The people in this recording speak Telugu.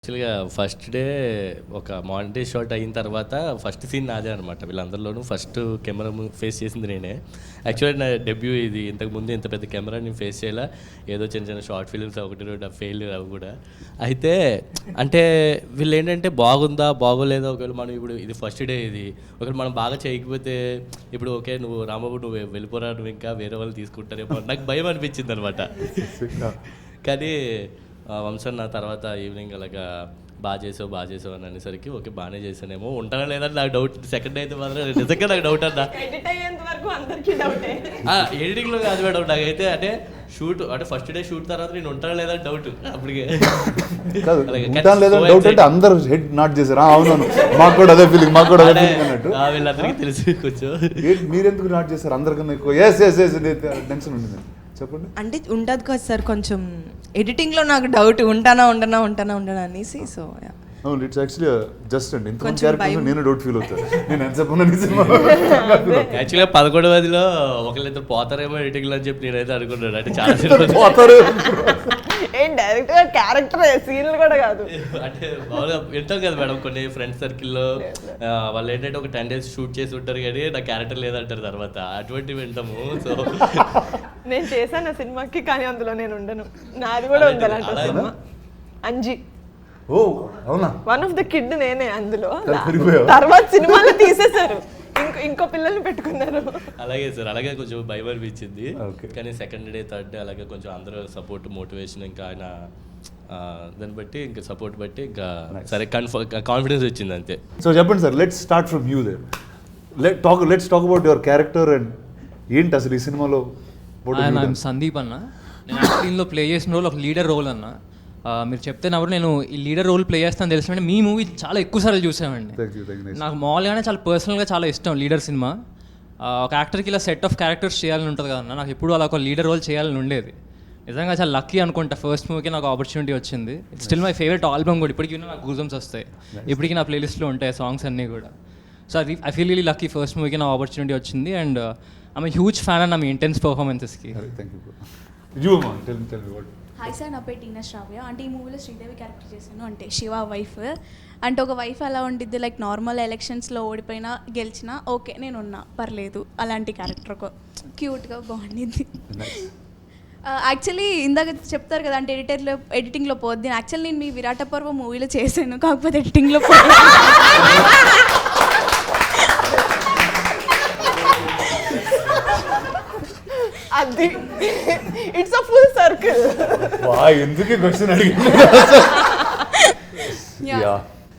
యాక్చువల్‌గా ఫస్ట్ డే ఒక మానిటరీ షాట్ అయిన తర్వాత ఫస్ట్ సీన్ నాదే అనమాట. వీళ్ళందరిలోనూ ఫస్ట్ కెమెరా ఫేస్ చేసింది నేనే. యాక్చువల్‌గా నా డెబ్యూ ఇది. ఇంతకుముందు ఇంత పెద్ద కెమెరా నేను ఫేస్ చేయాల. ఏదో చిన్న చిన్న షార్ట్ ఫిల్మ్స్ ఒకటి రెండు ఫెయిల్ అవి కూడా. అయితే అంటే వీళ్ళు ఏంటంటే బాగుందా బాగోలేదా, ఒకవేళ మనం ఇప్పుడు ఇది ఫస్ట్ డే ఇది ఒకవేళ మనం బాగా చేయకపోతే ఇప్పుడు ఓకే నువ్వు రాంబాబు నువ్వు వెళ్ళిపోరా, నువ్వు ఇంకా వేరే వాళ్ళు తీసుకుంటారేమో నాకు భయం అనిపించింది అనమాట. కానీ వంశన్ నా తర్వాత ఈవినింగ్ అలాగా బాగా చేసావు అని అనేసరికి ఓకే బాగానే చేశానేమో, ఉంటానా లేదని నాకు డౌట్. సెకండ్ అయితే మాత్రం నిజంగా నాకు డౌట్ అన్నా. ఎడిటింగ్లో కాదు మేడం, నాకైతే అంటే షూట్ అంటే ఫస్ట్ డే షూట్ తర్వాత నేను ఉంటానా లేదని డౌట్ అప్పటికే. అందరూ హెడ్ నాట్ చేశారు. అవునవును, మాకు కూడా అదే ఫీలింగ్, మాకు కూడా అదే ఫీలింగ్ అన్నట్టు. వీళ్ళందరికీ తెలుసు కొంచెం. మీరెందుకు నాట్ చేశారు అందరికన్నా ఎక్కువ? టెన్షన్ ఉంటుంది చెప్పండి. అంటే ఉంటుంది కదా సార్, కొంచెం ఎడిటింగ్లో నాకు డౌట్ ఉంటానా అనేసి. సో అవును, ఇట్స్ యాక్చువల్లీ జస్ట్ అండి ఇంతమంది క్యారెక్టర్స్ నేను డౌట్ ఫీల్ అవుతాను. నేను ఎంత చెప్పను యాక్చువల్గా 11వ ఒకళ్ళిద్దరు పోతారేమో ఎడిటింగ్లో అని చెప్పి నేనైతే అనుకున్నాను. అంటే చాలా పోతారు డైరెక్ట్ గా క్యారెక్టర్ సీన్లు కూడా కాదు. అంటే మామూలుగా వింటాం కదా మేడం, కొన్ని ఫ్రెండ్స్ సర్కిల్లో వాళ్ళు ఏంటంటే ఒక 10 days షూట్ చేసి ఉంటారు కానీ నా క్యారెక్టర్ లేదంటారు తర్వాత, అటువంటివి వింటాము. సో నేను చేశాను ఆ సినిమాకి, కానీ అందులో నేను ఉండను. నాది కూడా ఉండాలంట సినిమా అంజి. ఓ అవునా? వన్ ఆఫ్ ద కిడ్ నేనే అందులో. తర్వాత సినిమాలో తీసేశారు, ఇంకో పిల్లల్ని పెట్టుకున్నారు. అలాగే సార్, అలాగే కొంచెం భయం అనిపించింది. కానీ సెకండ్ డే థర్డ్ డే అలాగే కొంచెం అందరూ సపోర్ట్ మోటివేషన్ ఇంకా ఆయన దాన్ని బట్టి ఇంకా సపోర్ట్ బట్టి ఇంకా సరే కాన్ఫిడెన్స్ వచ్చింది అంతే. సో చెప్పండి sir, let's start from you there. Let's talk about your character and ఏంటి అసలు ఈ సినిమాలో. సందీప్ అన్న, నేను యాక్టింగ్లో ప్లే చేసిన రోల్ ఒక లీడర్ రోల్ అన్న. మీరు చెప్తే నవ్వరు, నేను ఈ లీడర్ రోల్ ప్లే చేస్తాను తెలిసిన మీ మూవీ చాలా ఎక్కువ సార్లు చూసామండి. నాకు మామూలుగానే చాలా పర్సనల్గా చాలా ఇష్టం లీడర్ సినిమా. ఒక యాక్టర్కి ఇలా సెట్ ఆఫ్ క్యారెక్టర్స్ చేయాలని ఉంటుంది కదన్న, నాకు ఎప్పుడు అలా ఒక లీడర్ రోల్ చేయాలని ఉండేది. నిజంగా చాలా లక్కీ అనుకుంటా, ఫస్ట్ మూవీకి నాకు ఆపర్చునిటీ వచ్చింది. It's still my favourite album కూడా, ఇప్పటికీ నాకు గూజమ్స్ వస్తాయి, ఇప్పటికీ నా ప్లేలిస్ట్లో ఉంటాయి సాంగ్స్ అన్నీ కూడా. సో అది I feel really lucky, first మూవీకి నాకు ఆపర్చునిటీ వచ్చింది. అండ్ ఐమ్ హ్యూజ్ ఫ్యాన్ అన్న మీ ఇంటెన్స్ పర్ఫార్మెన్సెస్కి. హాయ్ సార్, నా పేరు టీనా శ్రావ్య. అంటే ఈ మూవీలో శ్రీదేవి క్యారెక్టర్ చేశాను, అంటే శివ వైఫ్. అంటే ఒక వైఫ్ ఎలా ఉండిద్ది, లైక్ నార్మల్ ఎలక్షన్స్లో ఓడిపోయినా గెలిచినా ఓకే నేను ఉన్నా పర్లేదు, అలాంటి క్యారెక్టర్ క్యూట్గా బాగుండింది. యాక్చువల్లీ ఇందాక చెప్తారు కదా అంటే ఎడిటింగ్లో పోద్ది. యాక్చువల్లీ నేను మీ విరాట పర్వ మూవీలో చేశాను, కాకపోతే ఎడిటింగ్లో పోద్ది. అది ఇట్స్ అ ఫుల్ సర్కిల్. ఎందుకు క్వశ్చన్ అడిగి